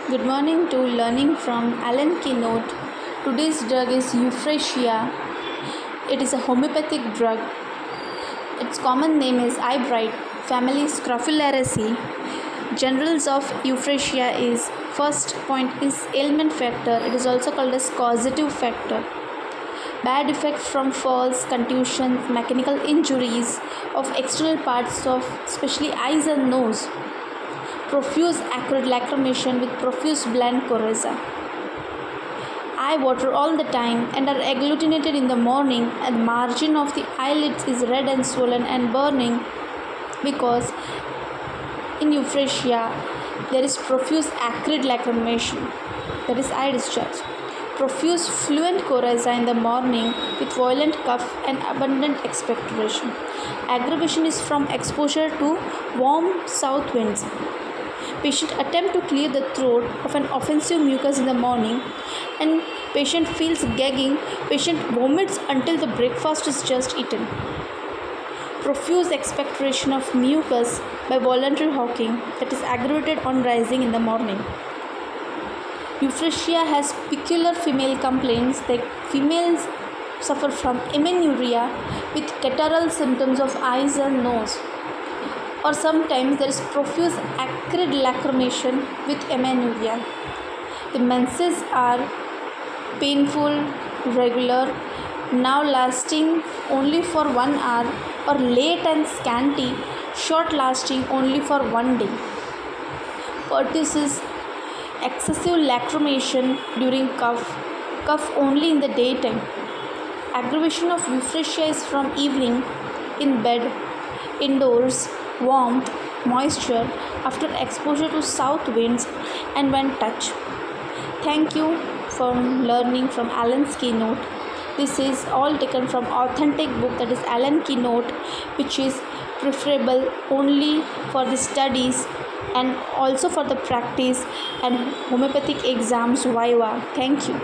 Good morning to learning from Alan Keynote. Today's drug is EUPHRASIA. It is a homeopathic drug. Its common name is eyebright, family Scrophulariaceae. Generals of EUPHRASIA is first point is ailment factor. It is also called as causative factor. Bad effects from falls, contusions, mechanical injuries of external parts of especially eyes and nose. Profuse acrid lacrimation with profuse bland coryza. Eye water all the time and are agglutinated in the morning, and the margin of the eyelids is red and swollen and burning because in EUPHRASIA there is profuse acrid lacrimation, that is eye discharge. Profuse fluent coryza in the morning with violent cough and abundant expectoration. Aggravation is from exposure to warm south winds. Patient attempt to clear the throat of an offensive mucus in the morning and patient feels gagging. Patient vomits until the breakfast is just eaten. Profuse expectoration of mucus by voluntary hawking, that is aggravated on rising in the morning. EUPHRASIA has peculiar female complaints like females suffer from amenorrhea with catarrhal symptoms of eyes and nose, or sometimes there is profuse acrid lacrimation with amenorrhea. The menses are painful, regular, now lasting only for 1 hour, or late and scanty, short lasting only for 1 day. Pertussis, excessive lacrimation during cough only in the daytime. Aggravation of EUPHRASIA is from evening, in bed, indoors, warmth, moisture, after exposure to south winds, and when touched. Thank you for learning from Alan's Keynote. This is all taken from authentic book, that is Alan Keynote, which is preferable only for the studies and also for the practice and homeopathic exams viva. Thank you.